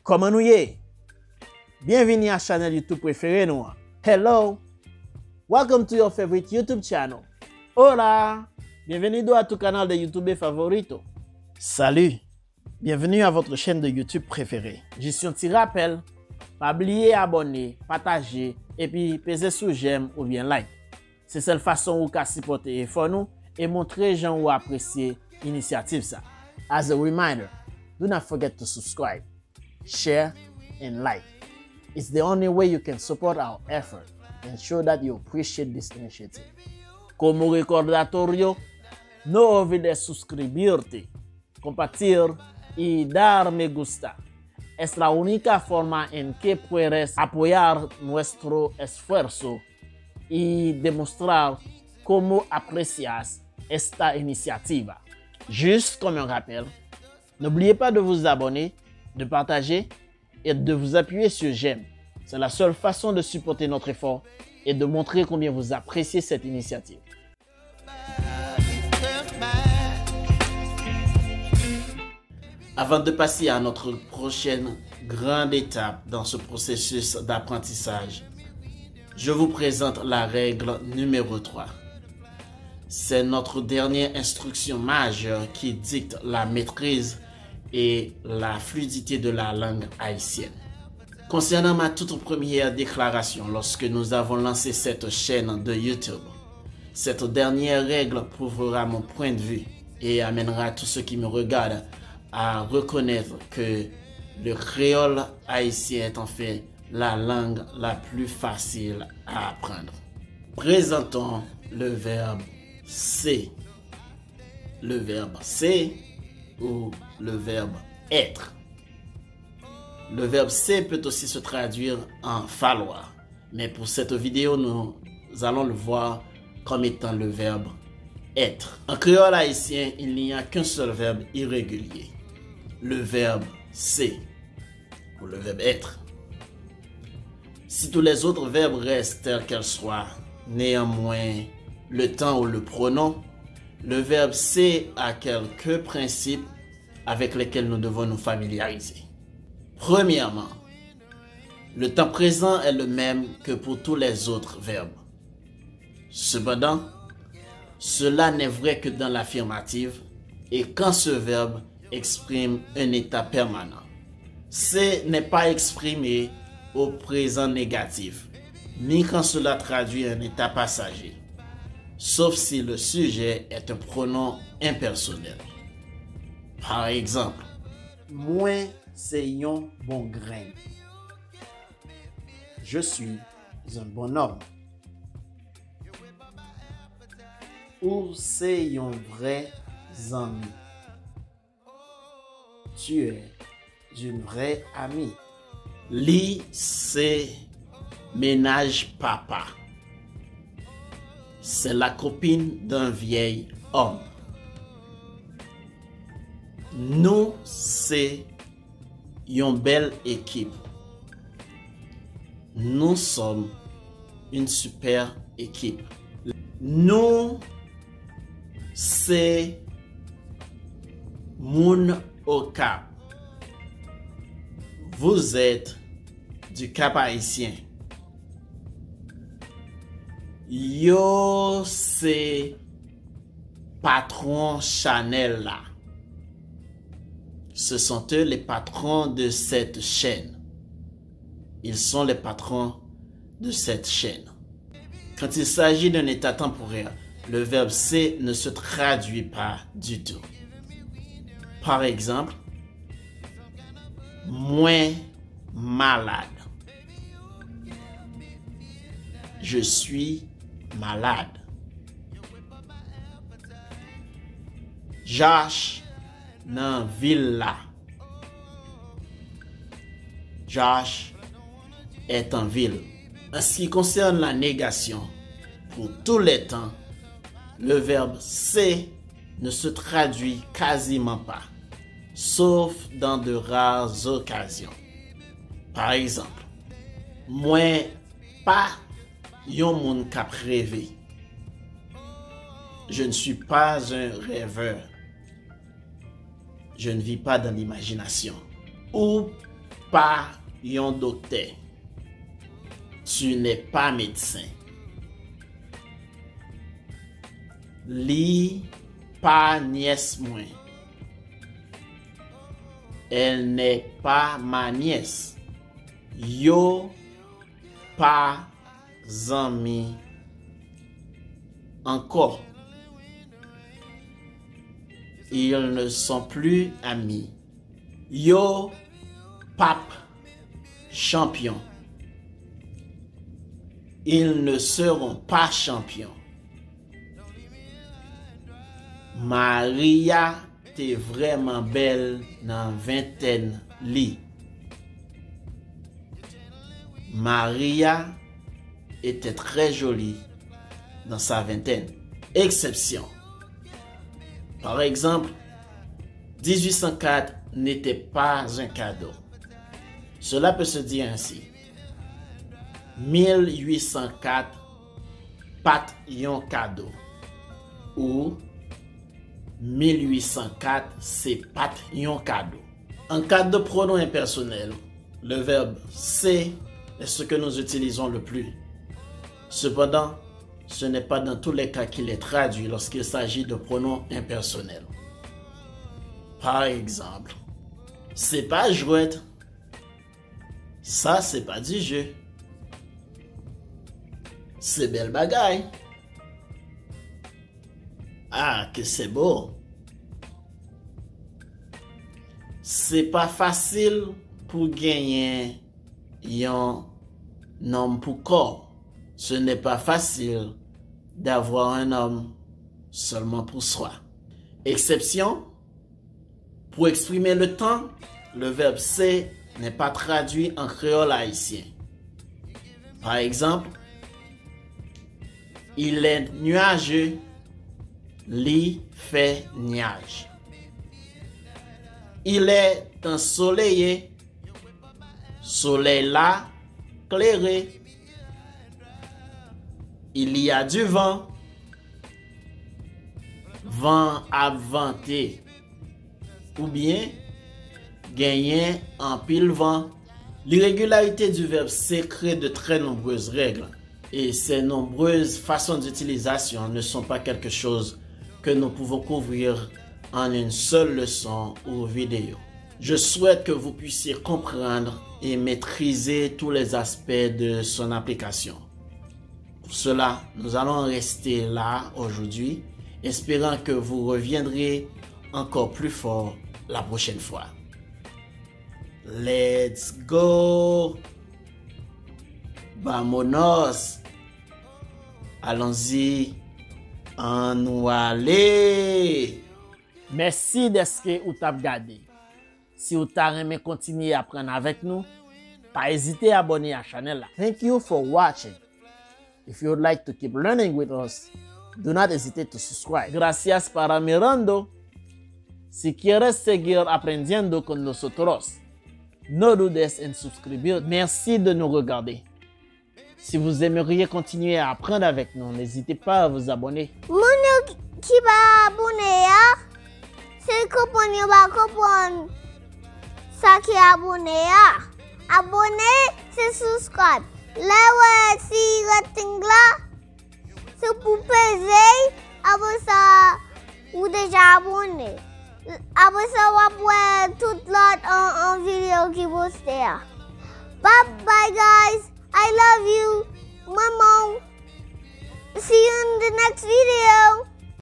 Comment nous y est? Bienvenue à la chaîne YouTube préférée nous. Hello! Welcome to your favorite YouTube channel. Hola! Bienvenido à ton canal de YouTube favorito. Salut! Bienvenue à votre chaîne de YouTube préférée. Juste un petit rappel, pas oublier abonner, partager et puis peser sur j'aime ou bien like. C'est la seule façon où vous supporter effort nous et montrer gens ou apprécier l'initiative ça. As a reminder, do not forget to subscribe, share and like. It's the only way you can support our effort and show that you appreciate this initiative. Como recordatorio, no olvides suscribirte, compartir y dar me gusta. Es la única forma en que puedes apoyar nuestro esfuerzo y demostrar cómo aprecias esta initiativa. Juste comme un rappel, n'oubliez pas de vous abonner, de partager et de vous appuyer sur j'aime. C'est la seule façon de supporter notre effort et de montrer combien vous appréciez cette initiative. Avant de passer à notre prochaine grande étape dans ce processus d'apprentissage, je vous présente la règle numéro 3. C'est notre dernière instruction majeure qui dicte la maîtrise et la fluidité de la langue haïtienne. Concernant ma toute première déclaration lorsque nous avons lancé cette chaîne de YouTube, cette dernière règle prouvera mon point de vue et amènera tous ceux qui me regardent à reconnaître que le créole haïtien est en fait la langue la plus facile à apprendre. Présentons le verbe c'est. Le verbe c'est ou le verbe être. Le verbe c'est peut aussi se traduire en falloir, mais pour cette vidéo, nous allons le voir comme étant le verbe être. En créole haïtien, il n'y a qu'un seul verbe irrégulier, le verbe c'est ou le verbe être. Si tous les autres verbes restent tels qu'ils soient, néanmoins, le temps ou le pronom, le verbe c'est a quelques principes avec lesquels nous devons nous familiariser. Premièrement, le temps présent est le même que pour tous les autres verbes. Cependant, cela n'est vrai que dans l'affirmative et quand ce verbe exprime un état permanent. C'est n'est pas exprimé au présent négatif, ni quand cela traduit un état passager, sauf si le sujet est un pronom impersonnel. Par exemple, moi c'est un bon grain. Je suis un bon homme. Ou c'est un vrai ami. Tu es une vraie amie. Li c'est ménage papa. C'est la copine d'un vieil homme. Nous c'est une belle équipe. Nous sommes une super équipe. Nous c'est moun au Cap. Vous êtes du Cap haïtien. Yo c'est patron Chanel là. Ce sont eux les patrons de cette chaîne. Ils sont les patrons de cette chaîne. Quand il s'agit d'un état temporaire, le verbe c'est ne se traduit pas du tout. Par exemple, moi malade. Je suis malade. Josh dans ville là. Josh est en ville. En ce qui concerne la négation, pour tous les temps, le verbe c'est ne se traduit quasiment pas, sauf dans de rares occasions. Par exemple, moi pas yon moun k'ap rêvé. Je ne suis pas un rêveur. Je ne vis pas dans l'imagination. Ou pas un docteur. Tu n'es pas médecin. Li pas nièce moi. Elle n'est pas ma nièce. Yo pas zami encore. Ils ne sont plus amis. Yo pape champion. Ils ne seront pas champions. Maria t'es vraiment belle dans vingtaine li. Maria était très jolie dans sa vingtaine. Exception. Par exemple, 1804 n'était pas un cadeau. Cela peut se dire ainsi. 1804 pas un cadeau. Ou 1804 c'est pas un cadeau. En cas de pronom impersonnel, le verbe c'est est ce que nous utilisons le plus. Cependant, ce n'est pas dans tous les cas qu'il est traduit lorsqu'il s'agit de pronoms impersonnels. Par exemple, c'est pas jouette. Ça, c'est pas du jeu. C'est belle bagaille. Ah, que c'est beau. C'est pas facile pour gagner un homme pour corps. Ce n'est pas facile d'avoir un homme seulement pour soi. Exception, pour exprimer le temps, le verbe c'est n'est pas traduit en créole haïtien. Par exemple, il est nuageux, li fait nuage. Il est ensoleillé, soleil là, clairé. Il y a du vent, vent avanté. Ou bien, gagner en pile vent. L'irrégularité du verbe c'est crée de très nombreuses règles. Et ces nombreuses façons d'utilisation ne sont pas quelque chose que nous pouvons couvrir en une seule leçon ou vidéo. Je souhaite que vous puissiez comprendre et maîtriser tous les aspects de son application. Pour cela, nous allons rester là aujourd'hui, espérant que vous reviendrez encore plus fort la prochaine fois. Let's go! Vamonos! Allons-y! En aller! Merci d'être ou t'as regardé. Si vous avez continuer à apprendre avec nous, pas hésiter à abonner à la chaîne. Thank you for watching. If you would like to keep learning with us, do not hesitate to subscribe. Gracias para mirando. Si quieres seguir aprendiendo con nosotros, no dudes en suscribir. Merci de nous regarder. Si vous aimeriez continuer à apprendre avec nous, n'hésitez pas à vous abonner. Moun qui va abonner, c'est qu'on va comprendre ça qui est abonné. Abonner, c'est subscribe. Là, si le là, c'est pour peser. Après ça, vous déjà abonné. Après ça, on va voir toute l'autre en vidéo qui vous posté. Bye guys. I love you. Mama. See you in the next video.